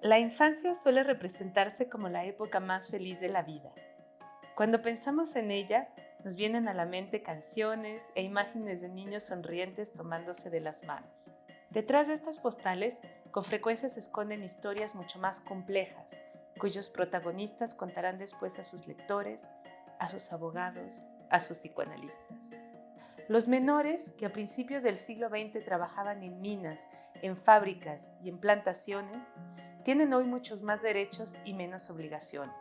La infancia suele representarse como la época más feliz de la vida. Cuando pensamos en ella, nos vienen a la mente canciones e imágenes de niños sonrientes tomándose de las manos. Detrás de estas postales, con frecuencia se esconden historias mucho más complejas, cuyos protagonistas contarán después a sus lectores, a sus abogados, a sus psicoanalistas. Los menores, que a principios del siglo XX trabajaban en minas, en fábricas y en plantaciones, tienen hoy muchos más derechos y menos obligaciones.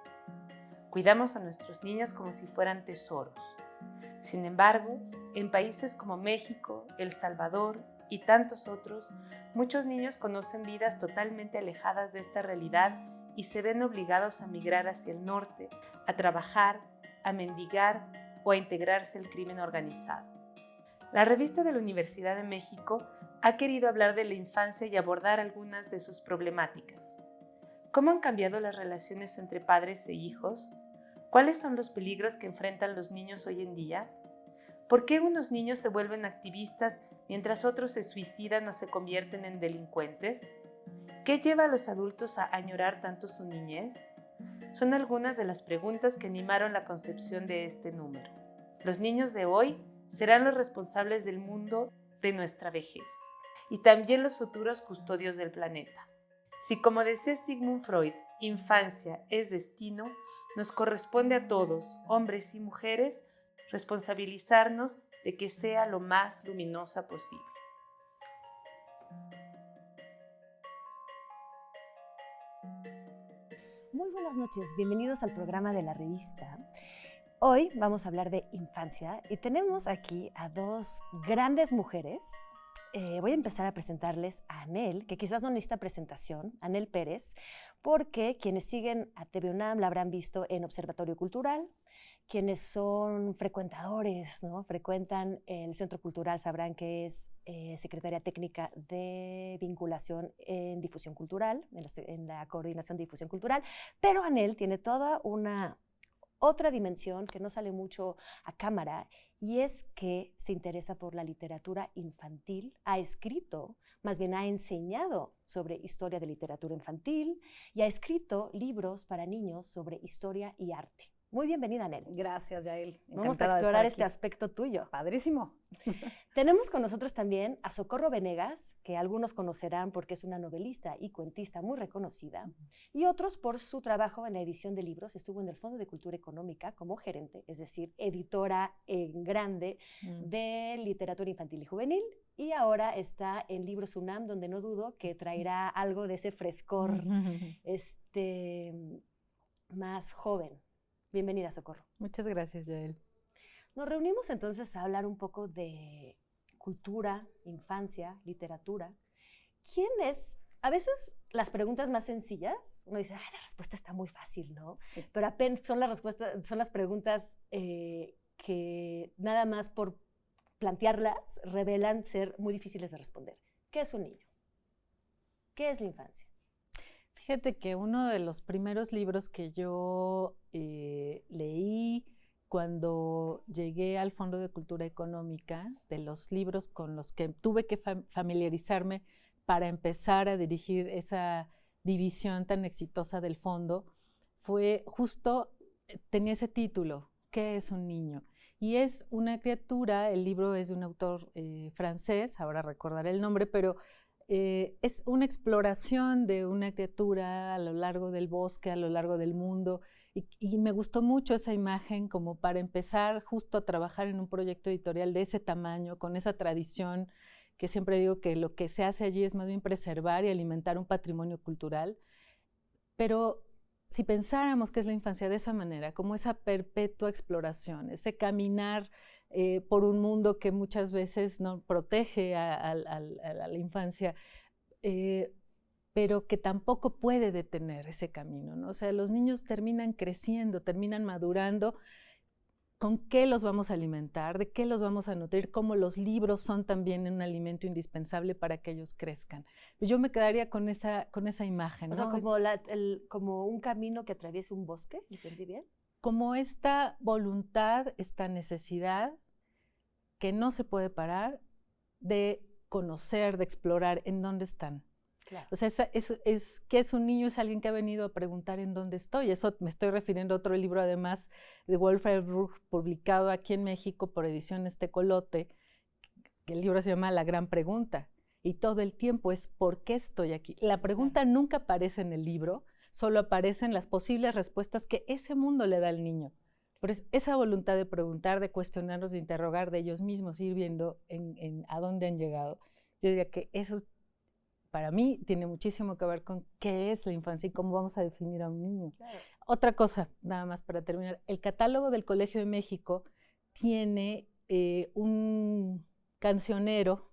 Cuidamos a nuestros niños como si fueran tesoros. Sin embargo, en países como México, El Salvador y tantos otros, muchos niños conocen vidas totalmente alejadas de esta realidad y se ven obligados a migrar hacia el norte, a trabajar, a mendigar o a integrarse al crimen organizado. La revista de la Universidad de México ha querido hablar de la infancia y abordar algunas de sus problemáticas. ¿Cómo han cambiado las relaciones entre padres e hijos? ¿Cuáles son los peligros que enfrentan los niños hoy en día? ¿Por qué unos niños se vuelven activistas mientras otros se suicidan o se convierten en delincuentes? ¿Qué lleva a los adultos a añorar tanto su niñez? Son algunas de las preguntas que animaron la concepción de este número. Los niños de hoy serán los responsables del mundo de nuestra vejez y también los futuros custodios del planeta. Si, como decía Sigmund Freud, infancia es destino, nos corresponde a todos, hombres y mujeres, responsabilizarnos de que sea lo más luminosa posible. Muy buenas noches, bienvenidos al programa de la revista. Hoy vamos a hablar de infancia y tenemos aquí a dos grandes mujeres. Voy a empezar a presentarles a Anel, que quizás no necesita presentación, Anel Pérez, porque quienes siguen a TV UNAM la habrán visto en Observatorio Cultural, quienes son frecuentadores, ¿no? Frecuentan el Centro Cultural sabrán que es secretaria técnica de vinculación en difusión cultural, en la coordinación de difusión cultural, pero Anel tiene toda una otra dimensión que no sale mucho a cámara, y es que se interesa por la literatura infantil, ha escrito, más bien ha enseñado sobre historia de literatura infantil y ha escrito libros para niños sobre historia y arte. Muy bienvenida, Anel. Gracias, Yael. Vamos a explorar este aspecto tuyo. Padrísimo. Tenemos con nosotros también a Socorro Venegas, que algunos conocerán porque es una novelista y cuentista muy reconocida, y otros por su trabajo en la edición de libros. Estuvo en el Fondo de Cultura Económica como gerente, es decir, editora en grande de literatura infantil y juvenil, y ahora está en Libros UNAM, donde no dudo que traerá algo de ese frescor más joven. Bienvenida, Socorro. Muchas gracias, Yael. Nos reunimos entonces a hablar un poco de cultura, infancia, literatura. ¿Quién es? A veces las preguntas más sencillas, uno dice, la respuesta está muy fácil, ¿no? Sí. Pero apenas son las preguntas que nada más por plantearlas revelan ser muy difíciles de responder. ¿Qué es un niño? ¿Qué es la infancia? Fíjate que uno de los primeros libros que yo leí cuando llegué al Fondo de Cultura Económica, de los libros con los que tuve que familiarizarme para empezar a dirigir esa división tan exitosa del fondo, fue justo, tenía ese título, ¿qué es un niño? Y es una criatura, el libro es de un autor francés, ahora recordaré el nombre, pero es una exploración de una criatura a lo largo del bosque, a lo largo del mundo, y me gustó mucho esa imagen como para empezar justo a trabajar en un proyecto editorial de ese tamaño, con esa tradición, que siempre digo que lo que se hace allí es más bien preservar y alimentar un patrimonio cultural. Pero si pensáramos que es la infancia de esa manera, como esa perpetua exploración, ese caminar por un mundo que muchas veces no protege a la infancia, pero que tampoco puede detener ese camino, ¿no? O sea, los niños terminan creciendo, terminan madurando. ¿Con qué los vamos a alimentar? ¿De qué los vamos a nutrir? Cómo los libros son también un alimento indispensable para que ellos crezcan. Yo me quedaría con esa imagen, ¿no? O sea, como un camino que atraviesa un bosque, ¿entendí bien? Como esta voluntad, esta necesidad que no se puede parar de conocer, de explorar en dónde están. Claro. O sea, ¿qué es un niño? Es alguien que ha venido a preguntar en dónde estoy. Eso me estoy refiriendo a otro libro, además, de Wolfram Bruch, publicado aquí en México por Ediciones Tecolote, que el libro se llama La Gran Pregunta. Y todo el tiempo es ¿por qué estoy aquí? La pregunta nunca aparece en el libro, solo aparecen las posibles respuestas que ese mundo le da al niño. Pero es esa voluntad de preguntar, de cuestionarnos, de interrogar de ellos mismos, ir viendo a dónde han llegado. Yo diría que eso, para mí, tiene muchísimo que ver con qué es la infancia y cómo vamos a definir a un niño. Claro. Otra cosa, nada más para terminar. El catálogo del Colegio de México tiene un cancionero,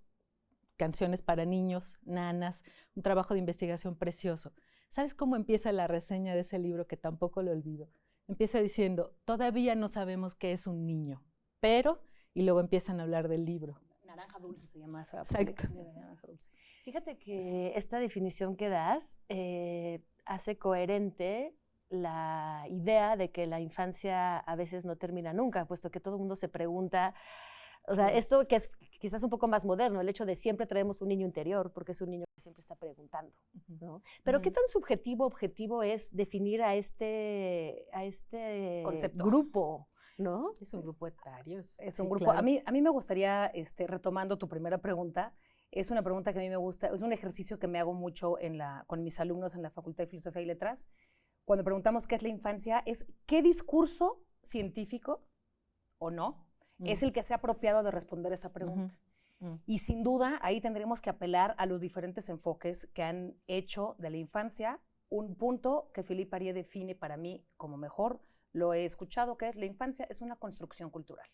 canciones para niños, nanas, un trabajo de investigación precioso. ¿Sabes cómo empieza la reseña de ese libro, que tampoco lo olvido? Empieza diciendo, todavía no sabemos qué es un niño, pero, y luego empiezan a hablar del libro. Naranja dulce se llama esa Exacto. publicación, Naranja dulce. Fíjate que esta definición que das hace coherente la idea de que la infancia a veces no termina nunca, puesto que todo el mundo se pregunta, o sea, esto que es quizás un poco más moderno, el hecho de siempre traemos un niño interior, porque es un niño que siempre está preguntando, ¿no? Pero ¿qué tan subjetivo, objetivo es definir a este Concepto. grupo, ¿no? Es un grupo etario. Es un sí, grupo. claro. A mí me gustaría, retomando tu primera pregunta, es una pregunta que a mí me gusta, es un ejercicio que me hago mucho con mis alumnos en la Facultad de Filosofía y Letras. Cuando preguntamos qué es la infancia, es qué discurso científico o no es el que se ha apropiado de responder esa pregunta. Y sin duda, ahí tendremos que apelar a los diferentes enfoques que han hecho de la infancia un punto que Philippe Arié define para mí como mejor, lo he escuchado, que es la infancia es una construcción cultural.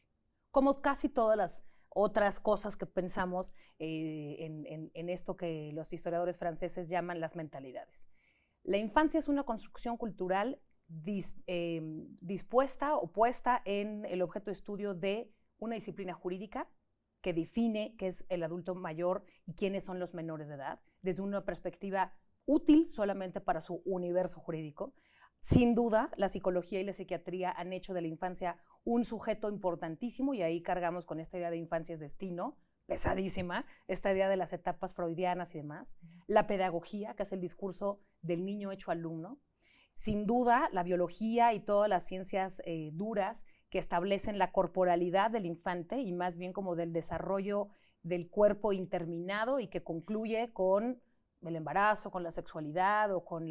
Como casi todas las otras cosas que pensamos en esto que los historiadores franceses llaman las mentalidades. La infancia es una construcción cultural dispuesta o puesta en el objeto de estudio de una disciplina jurídica que define qué es el adulto mayor y quiénes son los menores de edad, desde una perspectiva útil solamente para su universo jurídico. Sin duda, la psicología y la psiquiatría han hecho de la infancia un sujeto importantísimo, y ahí cargamos con esta idea de infancia es destino, pesadísima, esta idea de las etapas freudianas y demás. La pedagogía, que es el discurso del niño hecho alumno. Sin duda, la biología y todas las ciencias duras que establecen la corporalidad del infante y más bien como del desarrollo del cuerpo interminado y que concluye con el embarazo, con la sexualidad o con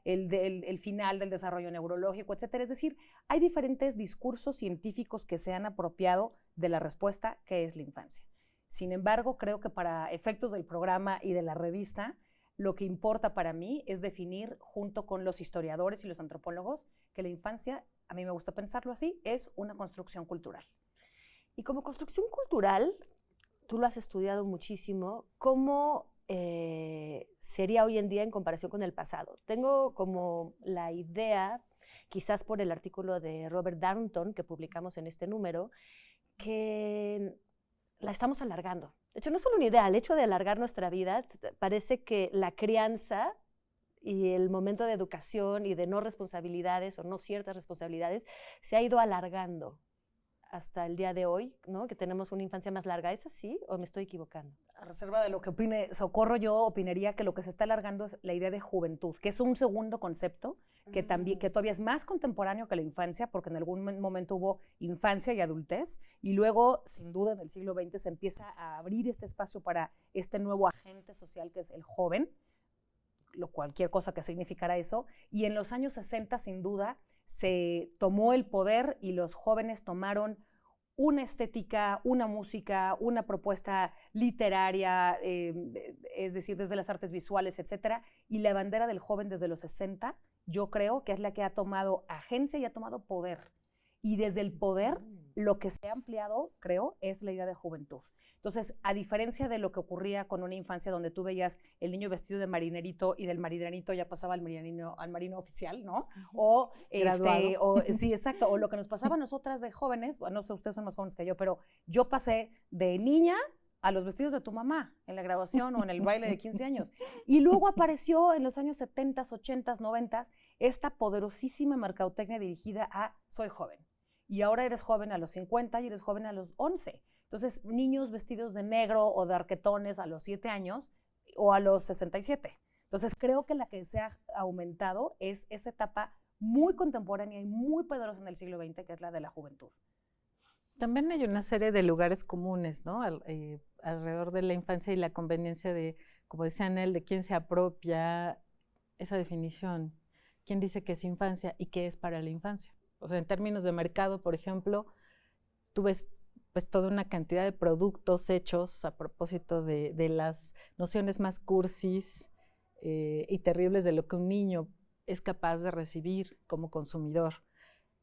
el final del desarrollo neurológico, etcétera. Es decir, hay diferentes discursos científicos que se han apropiado de la respuesta que es la infancia. Sin embargo, creo que para efectos del programa y de la revista, lo que importa para mí es definir, junto con los historiadores y los antropólogos, que la infancia, a mí me gusta pensarlo así, es una construcción cultural. Y como construcción cultural, tú lo has estudiado muchísimo, ¿cómo sería hoy en día en comparación con el pasado? Tengo como la idea, quizás por el artículo de Robert Darnton que publicamos en este número, que la estamos alargando. De hecho, no es solo una idea, el hecho de alargar nuestra vida, parece que la crianza y el momento de educación y de no responsabilidades o no ciertas responsabilidades se ha ido alargando hasta el día de hoy, ¿no? Que tenemos una infancia más larga. ¿Es así o me estoy equivocando? A reserva de lo que opine Socorro, yo opinaría que lo que se está alargando es la idea de juventud, que es un segundo concepto que todavía es más contemporáneo que la infancia, porque en algún momento hubo infancia y adultez, y luego, sin duda, en el siglo XX se empieza a abrir este espacio para este nuevo agente social que es el joven, cualquier cosa que significara eso, y en los años 60, sin duda, se tomó el poder y los jóvenes tomaron una estética, una música, una propuesta literaria, es decir, desde las artes visuales, etcétera, y la bandera del joven desde los 60, yo creo que es la que ha tomado agencia y ha tomado poder. Y desde el poder, lo que se ha ampliado, creo, es la idea de juventud. Entonces, a diferencia de lo que ocurría con una infancia donde tú veías el niño vestido de marinerito y del marinerito ya pasaba al marino oficial, ¿no? O, sí, exacto, o lo que nos pasaba a nosotras de jóvenes, bueno, no sé, ustedes son más jóvenes que yo, pero yo pasé de niña a los vestidos de tu mamá en la graduación o en el baile de 15 años. Y luego apareció en los años 70, 80, 90 esta poderosísima mercadotecnia dirigida a soy joven. Y ahora eres joven a los 50 y eres joven a los 11. Entonces, niños vestidos de negro o de arquetones a los 7 años o a los 67. Entonces, creo que la que se ha aumentado es esa etapa muy contemporánea y muy poderosa en el siglo XX, que es la de la juventud. También hay una serie de lugares comunes, ¿no? Alrededor de la infancia y la conveniencia de, como decía Anel, de quién se apropia esa definición, quién dice que es infancia y qué es para la infancia. O sea, en términos de mercado, por ejemplo, tú ves pues toda una cantidad de productos hechos a propósito de las nociones más cursis y terribles de lo que un niño es capaz de recibir como consumidor,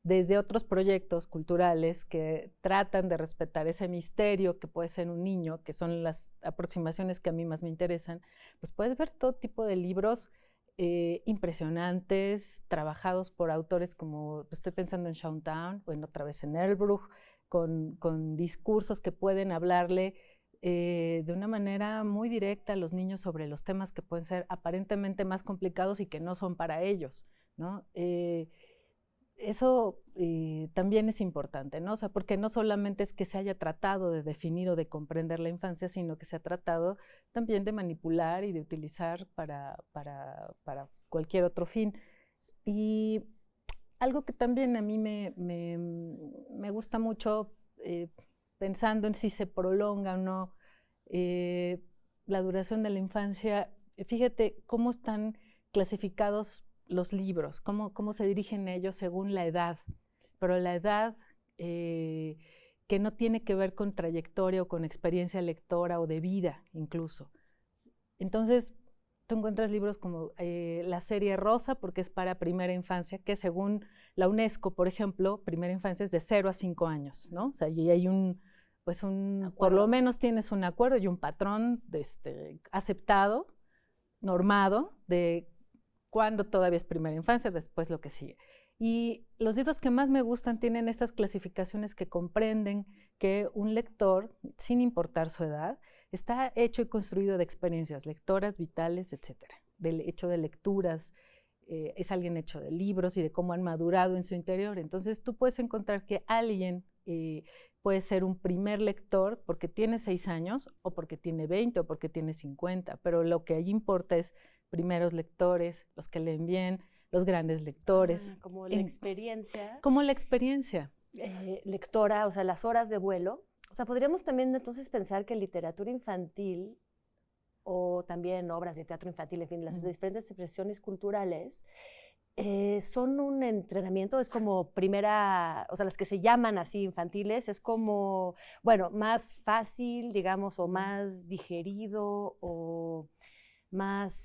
desde otros proyectos culturales que tratan de respetar ese misterio que puede ser un niño, que son las aproximaciones que a mí más me interesan. Pues puedes ver todo tipo de libros impresionantes, trabajados por autores como, estoy pensando en Shaun Town, o en otra vez en Erlbruch, con discursos que pueden hablarle de una manera muy directa a los niños sobre los temas que pueden ser aparentemente más complicados y que no son para ellos, ¿no? Eso también es importante, ¿no? O sea, porque no solamente es que se haya tratado de definir o de comprender la infancia, sino que se ha tratado también de manipular y de utilizar para cualquier otro fin. Y algo que también a mí me gusta mucho, pensando en si se prolonga o no la duración de la infancia, fíjate cómo están clasificados los libros, cómo se dirigen ellos según la edad, pero la edad que no tiene que ver con trayectoria o con experiencia lectora o de vida incluso. Entonces, tú encuentras libros como la serie Rosa, porque es para primera infancia, que según la UNESCO, por ejemplo, primera infancia es de 0 a 5 años, ¿no? O sea, y hay por lo menos tienes un acuerdo y un patrón aceptado, normado, de cuando todavía es primera infancia, después lo que sigue. Y los libros que más me gustan tienen estas clasificaciones que comprenden que un lector, sin importar su edad, está hecho y construido de experiencias lectoras, vitales, etcétera, hecho de lecturas, es alguien hecho de libros y de cómo han madurado en su interior. Entonces tú puedes encontrar que alguien puede ser un primer lector porque tiene 6 años o porque tiene 20 o porque tiene 50, pero lo que ahí importa es primeros lectores, los que leen bien, los grandes lectores. Como la experiencia. Como la experiencia. Lectora, o sea, las horas de vuelo. O sea, podríamos también entonces pensar que literatura infantil o también obras de teatro infantil, en fin, las diferentes expresiones culturales, son un entrenamiento, es como primera, o sea, las que se llaman así infantiles, es como, bueno, más fácil, digamos, o más digerido, o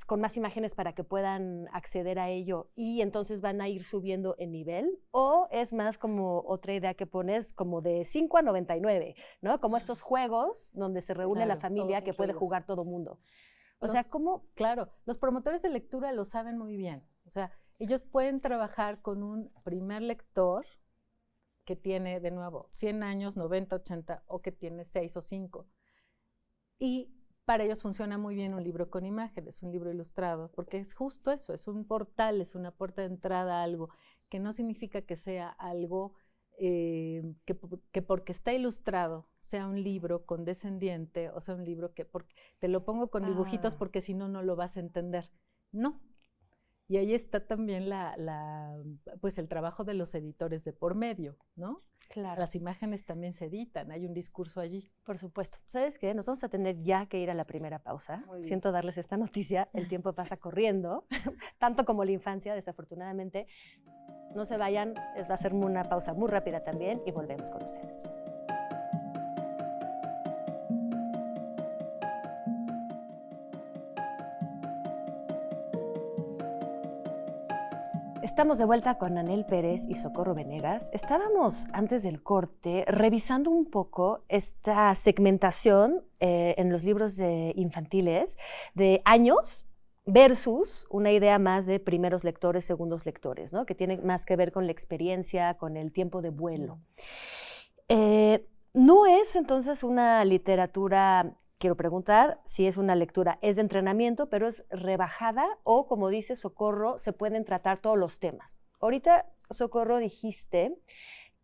con más imágenes para que puedan acceder a ello y entonces van a ir subiendo en nivel, o es más como otra idea que pones como de 5 a 99, ¿no? Como estos juegos donde se reúne la familia que puede jugar todo mundo. O sea, ¿cómo? Claro, los promotores de lectura lo saben muy bien. O sea, ellos pueden trabajar con un primer lector que tiene, de nuevo, 100 años, 90, 80, o que tiene 6 o 5. Y para ellos funciona muy bien un libro con imágenes, un libro ilustrado, porque es justo eso, es un portal, es una puerta de entrada a algo, que no significa que sea algo que porque está ilustrado sea un libro condescendiente, o sea, un libro que te lo pongo con dibujitos porque si no, no lo vas a entender. No. Y ahí está también pues el trabajo de los editores de por medio, ¿no? Claro. Las imágenes también se editan, hay un discurso allí. Por supuesto. ¿Sabes qué? Nos vamos a tener ya que ir a la primera pausa. Siento darles esta noticia, el tiempo pasa corriendo, tanto como la infancia, desafortunadamente. No se vayan, va a ser una pausa muy rápida también y volvemos con ustedes. Estamos de vuelta con Anel Pérez y Socorro Venegas. Estábamos antes del corte revisando un poco esta segmentación en los libros infantiles de años versus una idea más de primeros lectores, segundos lectores, ¿no? Que tiene más que ver con la experiencia, con el tiempo de vuelo. No es entonces una literatura, quiero preguntar si es una lectura, es de entrenamiento, pero es rebajada o, como dice Socorro, se pueden tratar todos los temas. Ahorita, Socorro, dijiste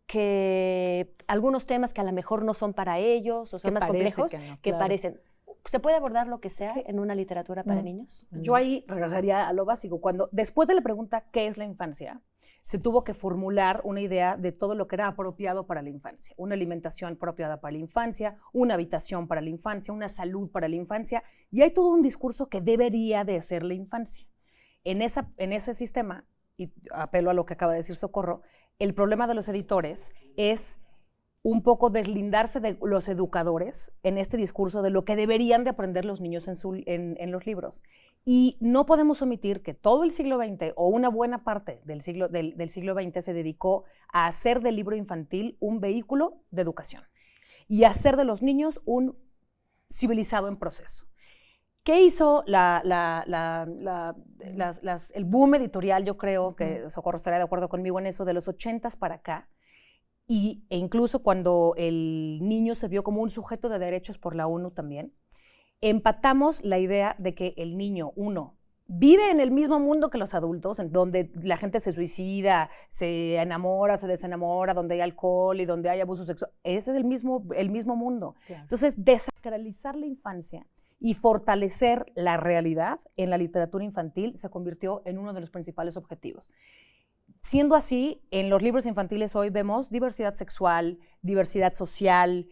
que algunos temas que a lo mejor no son para ellos o son más complejos, que parecen. ¿Se puede abordar lo que sea en una literatura para niños? Yo ahí regresaría a lo básico. Cuando, después de la pregunta, ¿qué es la infancia?, se tuvo que formular una idea de todo lo que era apropiado para la infancia. Una alimentación apropiada para la infancia, una habitación para la infancia, una salud para la infancia, y hay todo un discurso que debería de ser la infancia. En ese sistema, y apelo a lo que acaba de decir Socorro, el problema de los editores es un poco deslindarse de los educadores en este discurso de lo que deberían de aprender los niños en los libros. Y no podemos omitir que todo el siglo XX, o una buena parte del siglo XX, se dedicó a hacer del libro infantil un vehículo de educación y a hacer de los niños un civilizado en proceso. ¿Qué hizo el boom editorial? Yo creo que Socorro estaría de acuerdo conmigo en eso, de los 80s para acá, e incluso cuando el niño se vio como un sujeto de derechos por la ONU también, empatamos la idea de que el niño, vive en el mismo mundo que los adultos, en donde la gente se suicida, se enamora, se desenamora, donde hay alcohol y donde hay abuso sexual. Ese es el mismo mundo. Claro. Entonces, desacralizar la infancia y fortalecer la realidad en la literatura infantil se convirtió en uno de los principales objetivos. Siendo así, en los libros infantiles hoy vemos diversidad sexual, diversidad social,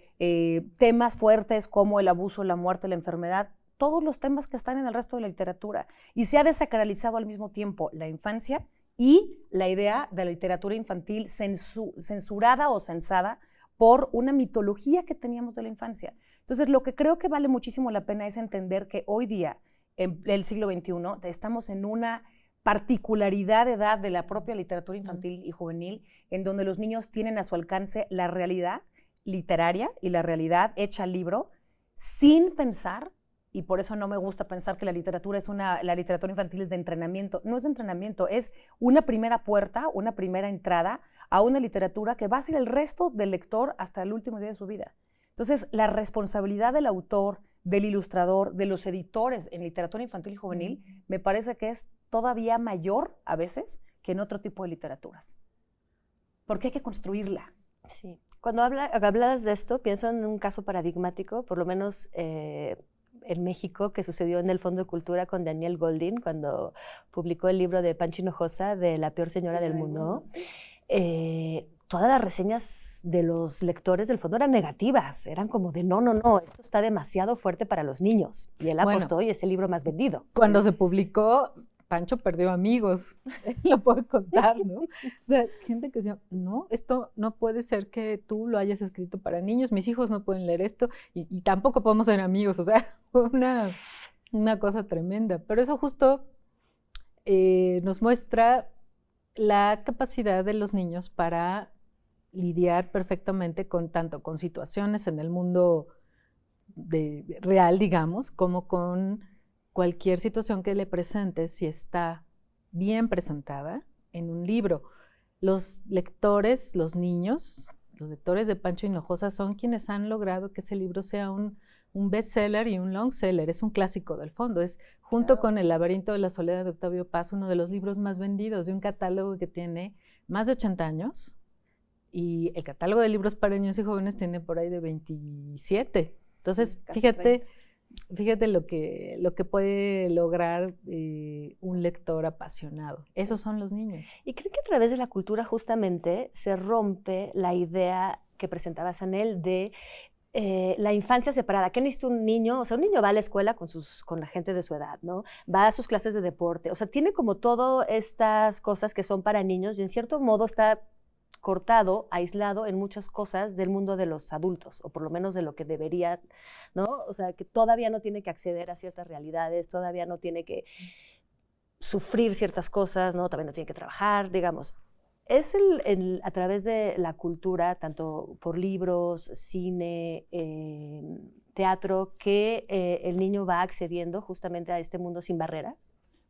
temas fuertes como el abuso, la muerte, la enfermedad, todos los temas que están en el resto de la literatura. Y se ha desacralizado al mismo tiempo la infancia y la idea de la literatura infantil censurada o censada por una mitología que teníamos de la infancia. Entonces, lo que creo que vale muchísimo la pena es entender que hoy día, en el siglo XXI, estamos en una particularidad de edad de la propia literatura infantil y juvenil, en donde los niños tienen a su alcance la realidad literaria y la realidad hecha libro, sin pensar, y por eso no me gusta pensar que la literatura infantil es de entrenamiento. No es de entrenamiento, es una primera puerta, una primera entrada a una literatura que va a ser el resto del lector hasta el último día de su vida. Entonces, la responsabilidad del autor, del ilustrador, de los editores en literatura infantil y juvenil, me parece que es todavía mayor a veces que en otro tipo de literaturas. Porque hay que construirla. Sí. Cuando hablas de esto, pienso en un caso paradigmático, por lo menos en México, que sucedió en el Fondo de Cultura con Daniel Goldin, cuando publicó el libro de Pancho Hinojosa, de La peor señora del mundo. Sí. Todas las reseñas de los lectores del fondo eran negativas, eran como de no, esto está demasiado fuerte para los niños. Y él apostó y es el libro más vendido. Cuando se publicó, Pancho perdió amigos, lo puedo contar, ¿no? O sea, gente que decía, no, esto no puede ser que tú lo hayas escrito para niños, mis hijos no pueden leer esto y tampoco podemos ser amigos, o sea, fue una cosa tremenda. Pero eso justo nos muestra la capacidad de los niños para lidiar perfectamente tanto con situaciones en el mundo real, digamos, como con cualquier situación que le presente, si está bien presentada en un libro. Los lectores, los niños, los lectores de Pancho Hinojosa son quienes han logrado que ese libro sea un bestseller y un longseller. Es un clásico del fondo. Es, junto con El laberinto de la soledad de Octavio Paz, uno de los libros más vendidos de un catálogo que tiene más de 80 años. Y el catálogo de libros para niños y jóvenes tiene por ahí de 27. Entonces, sí, fíjate lo que puede lograr un lector apasionado. Esos son los niños. ¿Y creen que a través de la cultura justamente se rompe la idea que presentaba Sanel de la infancia separada? ¿Qué necesita un niño? O sea, un niño va a la escuela con la gente de su edad, ¿no? Va a sus clases de deporte. O sea, tiene como todas estas cosas que son para niños y en cierto modo está cortado, aislado en muchas cosas del mundo de los adultos, o por lo menos de lo que debería, ¿no? O sea, que todavía no tiene que acceder a ciertas realidades, todavía no tiene que sufrir ciertas cosas, ¿no? Todavía no tiene que trabajar, digamos. Es a través de la cultura, tanto por libros, cine, teatro, que el niño va accediendo justamente a este mundo sin barreras.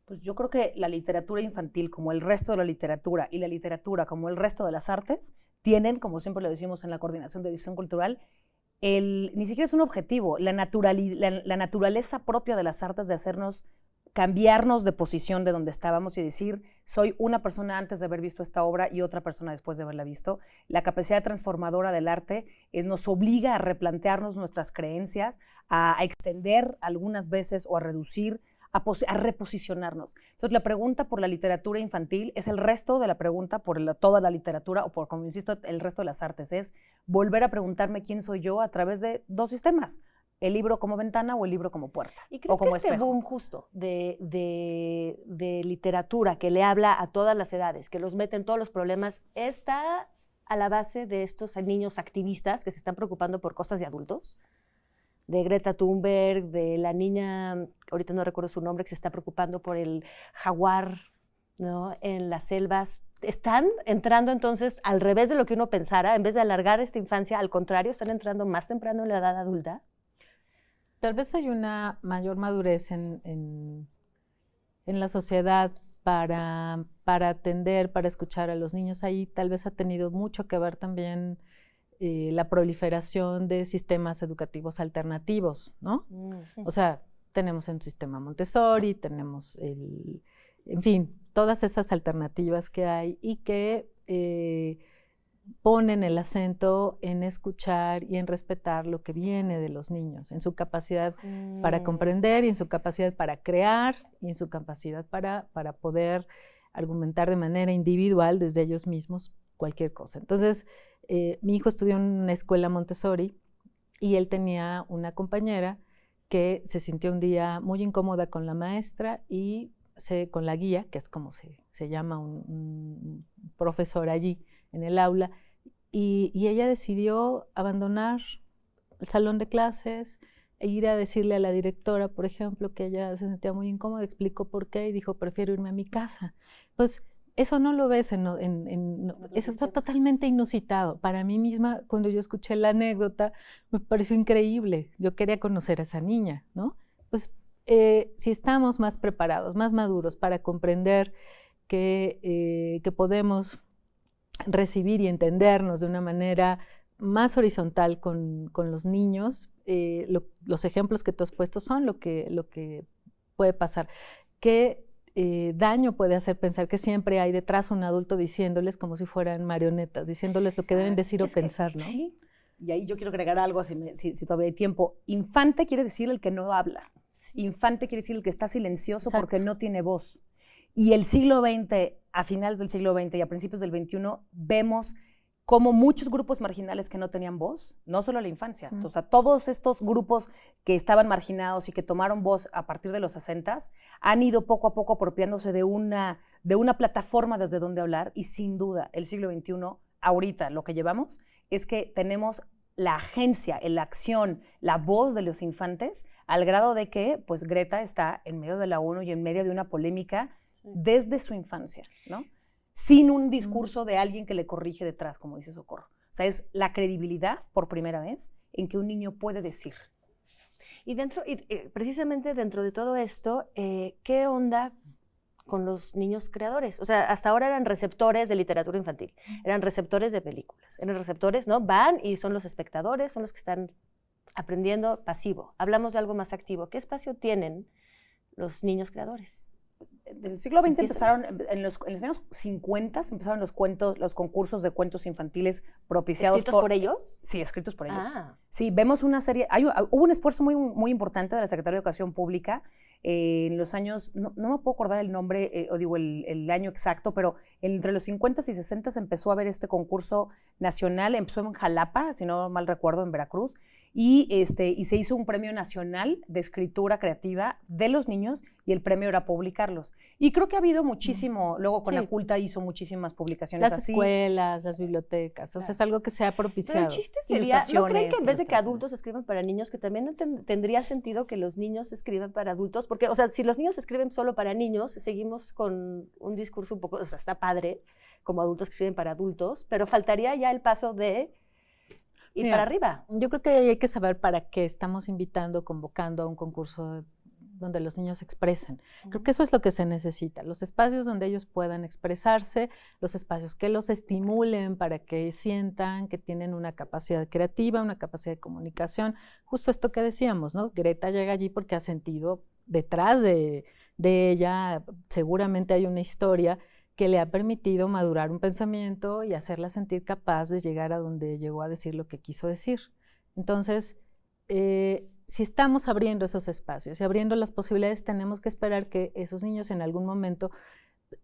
Pues yo creo que la literatura infantil, como el resto de la literatura, y la literatura, como el resto de las artes, tienen, como siempre lo decimos en la Coordinación de Difusión Cultural, ni siquiera es un objetivo, la naturaleza propia de las artes de hacernos cambiarnos de posición de donde estábamos y decir, soy una persona antes de haber visto esta obra y otra persona después de haberla visto. La capacidad transformadora del arte nos obliga a replantearnos nuestras creencias, a extender algunas veces o a reducir, a reposicionarnos. Entonces, la pregunta por la literatura infantil es el resto de la pregunta por toda la literatura o por, como insisto, el resto de las artes. Es volver a preguntarme quién soy yo a través de dos sistemas. El libro como ventana o el libro como puerta. ¿Y crees o como que este espejo. boom justo de literatura que le habla a todas las edades, que los mete en todos los problemas, está a la base de estos niños activistas que se están preocupando por cosas de adultos? De Greta Thunberg, de la niña, ahorita no recuerdo su nombre, que se está preocupando por el jaguar, ¿no? En las selvas. Están entrando entonces al revés de lo que uno pensara, en vez de alargar esta infancia, al contrario, están entrando más temprano en la edad adulta. Tal vez hay una mayor madurez en la sociedad para atender, para escuchar a los niños. Ahí tal vez ha tenido mucho que ver también la proliferación de sistemas educativos alternativos, ¿no? O sea, tenemos un sistema Montessori, tenemos en fin, todas esas alternativas que hay y que ponen el acento en escuchar y en respetar lo que viene de los niños, en su capacidad para comprender y en su capacidad para crear y en su capacidad para poder argumentar de manera individual desde ellos mismos cualquier cosa. Entonces, mi hijo estudió en una escuela Montessori y él tenía una compañera que se sintió un día muy incómoda con la maestra y con la guía, que es como se llama un profesor allí en el aula, y ella decidió abandonar el salón de clases e ir a decirle a la directora, por ejemplo, que ella se sentía muy incómoda, explicó por qué y dijo, prefiero irme a mi casa. Pues eso no lo ves, eso es totalmente inusitado. Para mí misma, cuando yo escuché la anécdota, me pareció increíble. Yo quería conocer a esa niña, ¿no? Pues si estamos más preparados, más maduros para comprender que podemos recibir y entendernos de una manera más horizontal con los niños, los ejemplos que tú has puesto son lo que puede pasar. ¿Qué daño puede hacer pensar que siempre hay detrás un adulto diciéndoles como si fueran marionetas, diciéndoles lo que deben decir o pensar, ¿no? Sí, y ahí yo quiero agregar algo, si todavía hay tiempo. Infante quiere decir el que no habla. Infante quiere decir el que está silencioso. Exacto. Porque no tiene voz. Y el siglo XX, a finales del siglo XX y a principios del XXI, vemos como muchos grupos marginales que no tenían voz, no solo la infancia, o sea, todos estos grupos que estaban marginados y que tomaron voz a partir de los 60s, han ido poco a poco apropiándose de una plataforma desde donde hablar, y sin duda el siglo XXI, ahorita lo que llevamos es que tenemos la agencia, la acción, la voz de los infantes, al grado de que pues Greta está en medio de la ONU y en medio de una polémica desde su infancia, ¿no? Sin un discurso de alguien que le corrige detrás, como dice Socorro. O sea, es la credibilidad, por primera vez, en que un niño puede decir. Y precisamente dentro de todo esto, ¿qué onda con los niños creadores? O sea, hasta ahora eran receptores de literatura infantil, eran receptores de películas, eran receptores, ¿no? Van y son los espectadores, son los que están aprendiendo pasivo. Hablamos de algo más activo. ¿Qué espacio tienen los niños creadores? En el siglo XX empezaron, en los años 50 empezaron los concursos de cuentos infantiles propiciados ¿Escritos por ellos? Sí, escritos por ellos. Sí, vemos una serie, hubo un esfuerzo muy, muy importante de la Secretaría de Educación Pública en los años, no me puedo acordar el nombre, o digo el año exacto, pero entre los 50 y 60 empezó a haber este concurso nacional, empezó en Jalapa, si no mal recuerdo, en Veracruz, y se hizo un premio nacional de escritura creativa de los niños, y el premio era publicarlos. Y creo que ha habido muchísimo, luego Conaculta hizo muchísimas publicaciones las así. Las escuelas, las bibliotecas, o sea, es algo que se ha propiciado. Pero el chiste sería, ¿no creen que en vez de que adultos escriban para niños, que también tendría sentido que los niños escriban para adultos? Porque, o sea, si los niños escriben solo para niños, seguimos con un discurso un poco, o sea, está padre, como adultos que escriben para adultos, pero faltaría ya el paso de ir para arriba. Yo creo que hay que saber para qué estamos invitando, convocando a un concurso donde los niños expresen. Creo que eso es lo que se necesita, los espacios donde ellos puedan expresarse, los espacios que los estimulen para que sientan que tienen una capacidad creativa, una capacidad de comunicación. Justo esto que decíamos, ¿no? Greta llega allí porque ha sentido detrás de de ella, seguramente hay una historia que le ha permitido madurar un pensamiento y hacerla sentir capaz de llegar a donde llegó a decir lo que quiso decir. Entonces, si estamos abriendo esos espacios y abriendo las posibilidades, tenemos que esperar que esos niños en algún momento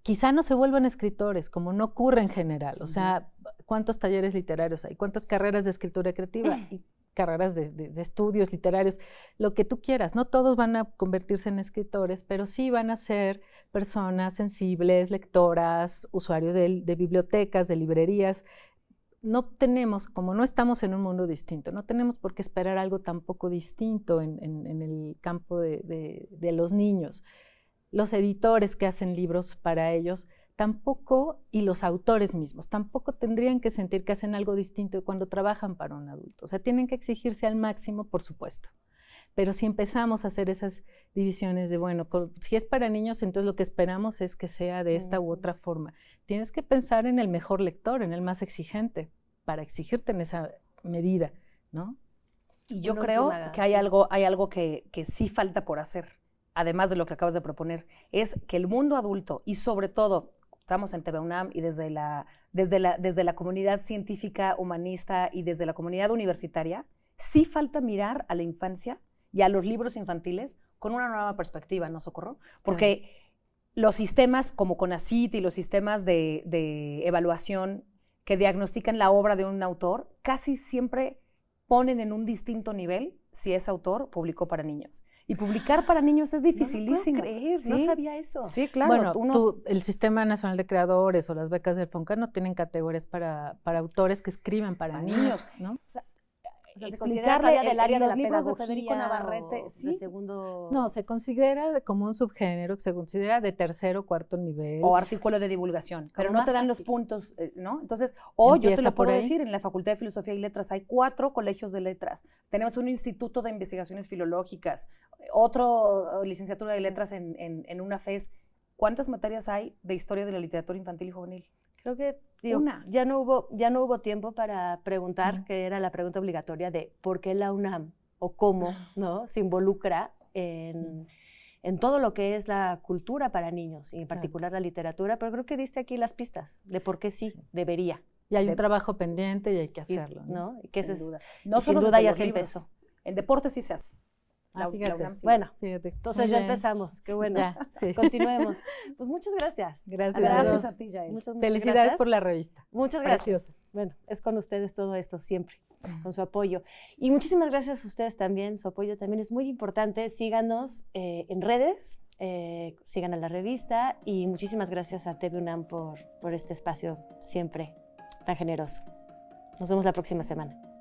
quizá no se vuelvan escritores, como no ocurre en general. O sea, ¿cuántos talleres literarios hay? ¿Cuántas carreras de escritura creativa? Y carreras de estudios literarios, lo que tú quieras. No todos van a convertirse en escritores, pero sí van a ser personas sensibles, lectoras, usuarios de bibliotecas, de librerías. No tenemos, como no estamos en un mundo distinto, no tenemos por qué esperar algo tampoco distinto en el campo de los niños. Los editores que hacen libros para ellos tampoco, y los autores mismos, tampoco tendrían que sentir que hacen algo distinto de cuando trabajan para un adulto. O sea, tienen que exigirse al máximo, por supuesto. Pero si empezamos a hacer esas divisiones de, bueno, si es para niños, entonces lo que esperamos es que sea de esta u otra forma. Tienes que pensar en el mejor lector, en el más exigente, para exigirte en esa medida, ¿no? Y yo creo que hay algo que sí falta por hacer, además de lo que acabas de proponer, es que el mundo adulto y sobre todo, estamos en TV UNAM y desde la comunidad científica, humanista y desde la comunidad universitaria, sí falta mirar a la infancia y a los libros infantiles con una nueva perspectiva, ¿no, Socorro? Porque los sistemas como CONACYT y los sistemas de evaluación que diagnostican la obra de un autor casi siempre ponen en un distinto nivel si ese autor publicó para niños. Y publicar para niños es dificilísimo. No lo puedo creer, ¿sí? No sabía eso. Sí, claro. Bueno, el Sistema Nacional de Creadores o las becas del FONCA no tienen categorías para autores que escriben para niños, ¿no? O sea, se considera todavía del área de la pedagogía de Federico Navarrete, ¿sí? De segundo... No, se considera como un subgénero, se considera de tercer o cuarto nivel. O artículo de divulgación, pero no te dan los puntos, ¿no? Entonces, yo te lo puedo decir, en la Facultad de Filosofía y Letras hay 4 colegios de letras. Tenemos un instituto de investigaciones filológicas, otro licenciatura de letras en una FES. ¿Cuántas materias hay de historia de la literatura infantil y juvenil? Creo que ya no hubo tiempo para preguntar, que era la pregunta obligatoria de por qué la UNAM o cómo, ¿no? Se involucra en todo lo que es la cultura para niños, y en particular la literatura, pero creo que diste aquí las pistas de por qué sí, debería. Y hay un trabajo pendiente y hay que hacerlo, ¿no? Y que sin duda. No sin duda ya se empezó. En deporte sí se hace. Fíjate. Bueno, fíjate. Entonces ya empezamos. Qué bueno. Ya, sí. Continuemos. Pues muchas gracias. Gracias a ti, Yael. Muchas Felicidades gracias. por la revista. Muchas gracias. Preciosa. Bueno, es con ustedes todo esto siempre, con su apoyo. Y muchísimas gracias a ustedes también, su apoyo también es muy importante. Síganos en redes, sigan a la revista y muchísimas gracias a TV UNAM por este espacio siempre tan generoso. Nos vemos la próxima semana.